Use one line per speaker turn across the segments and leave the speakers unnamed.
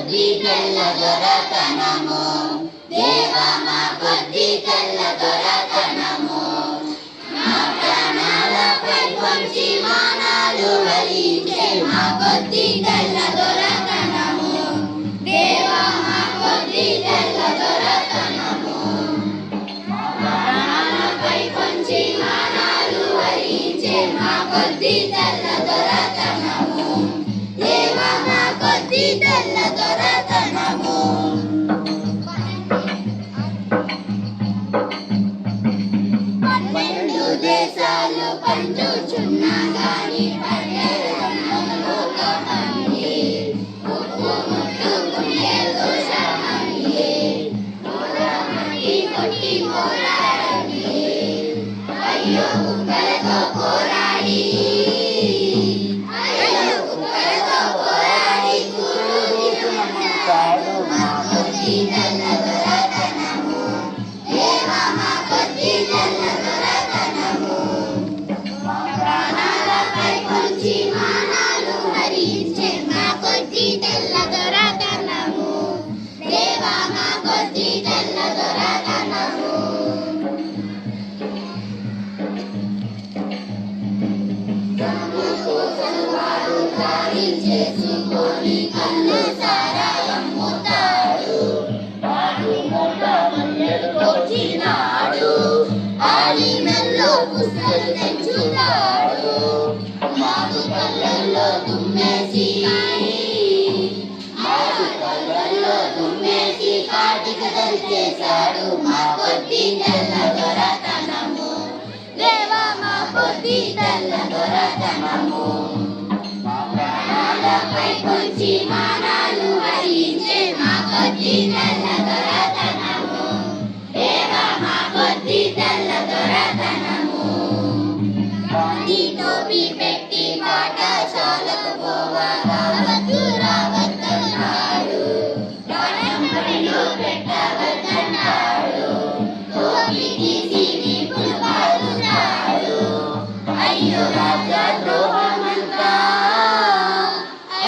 కొద్ది తెల్ల దొరతనము దేవా మా కొద్ది తెల్ల దొరతనము మా ప్రాణాలపై పంచి మానాలు వరించే మా కొద్ది తెల్ల దొరతనము దేవా మా కొద్ది తెల్ల దొరతనము మా ప్రాణాలపై పంచి మానాలు వరించే మా కొద్ది తెల్ల దొరతనము దేవా మా కొద్ది తెల్ల దొరతనము 12 దేశాలు పంచుచున్నా గాని లోకమంది ఉప్పు ముట్టుకునే దోషమంది మూలమంది కొట్టి పోరాడి అయ్యో కుక్కలతో పోరాడి మా కొద్ది తెల్ల దొరతనము దేవా మా కొద్ది తెల్ల దొరతనము మా ప్రాణాలపై పంచి మానాలు హరించే మా కొద్ది తెల్ల దొరతనము దేవా మా కొద్ది తెల్ల దొరతనము తమ కోసం వారు దాడి చేసుకొని కళ్ళు ఆలిమెల్లో పుస్తలు తెచ్చుతాడు మాకు కళ్ళల్లో దుమ్మేసి కాటికి దరిచేశాడు మా కొద్ది తెల్ల దొరతనము దేవా మా కొద్ది తెల్ల దొరతనము మా ప్రాణాలపై కొంచి మానాలు హరించే మా కొద్ది తెల్ల దొరతనము దేవా మా కొద్ది తెల్ల దొరతనము గాంధీ టోపీ పెట్టి పాఠశాలకు పోవాలా వద్దు రావద్దన్నాడు ప్రాణంలో పెట్టవద్దన్నాడు టోపీ తీసి వీపులు బాదుతాడు అయ్యో రాజా ద్రోహమంతా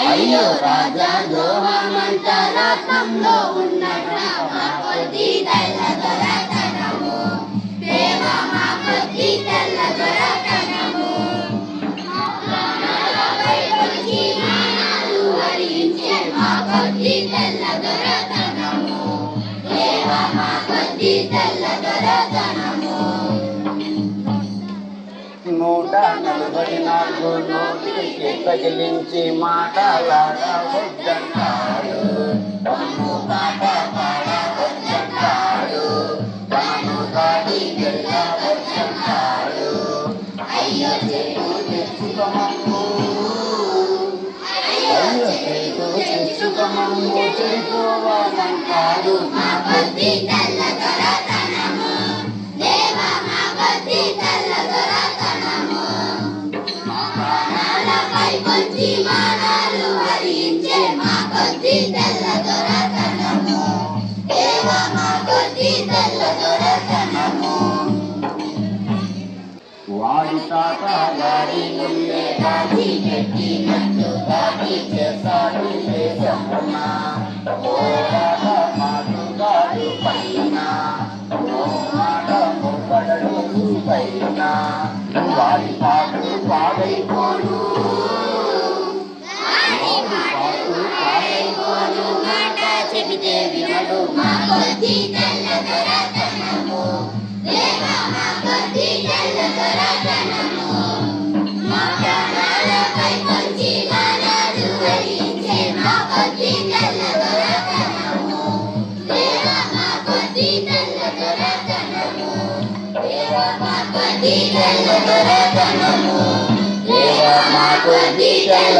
అయ్యో రాజా ద్రోహమంతా రత్నంలో ఉన్నట్టు మా కొద్ది తెల్ల దొరతనము దేవా మా కొద్ది తెల్ల దొరతనము మా ప్రాణాలపై పంచి మానాలు హరించే మా కొద్ది తెల్ల దొరతనము దేవా మా కొద్ది తెల్ల దొరతనము
144 నోటికి తగిలించి మాటలాడవద్దంటాడు తను పాట పాడవద్దంటాడు తను దాడి వెళ్ళవద్దంటాడు
అయ్యో
చెట్టు తెచ్చుకోమమ్ము చెడిపోవాలంటాడు
మా కొద్ది తెల్ల దొరతనము దేవా మా కొద్ది తెల్ల దొరతనము మా ప్రాణాలపై పంచి మానాలు హరించే మా కొద్ది తెల్ల దొరతనము దేవా మా కొద్ది తెల్ల దొరతనము
వాడి తాత గారి ముందే దాచి పెట్టినట్టు దాచి చేశాడు దేశమున పోరాట మాటుగాడు పైన మాట ముప్పడడు పైన వాడి పాటు పాడైపోడు
మాట చెబితే వినడు మా కొద్ది తెల్ల దొరతనము దేవా మా కొద్ది తెల్ల దొరతనము మా ప్రాణాలపై పంచి మానాలు హరించే మా కొద్ది తెల్ల దొరతనము దేవా మా కొద్ది తెల్ల దొరతనము దేవా మా కొద్ది తెల్ల దొరతనము దేవా మా కొద్ది తెల్ల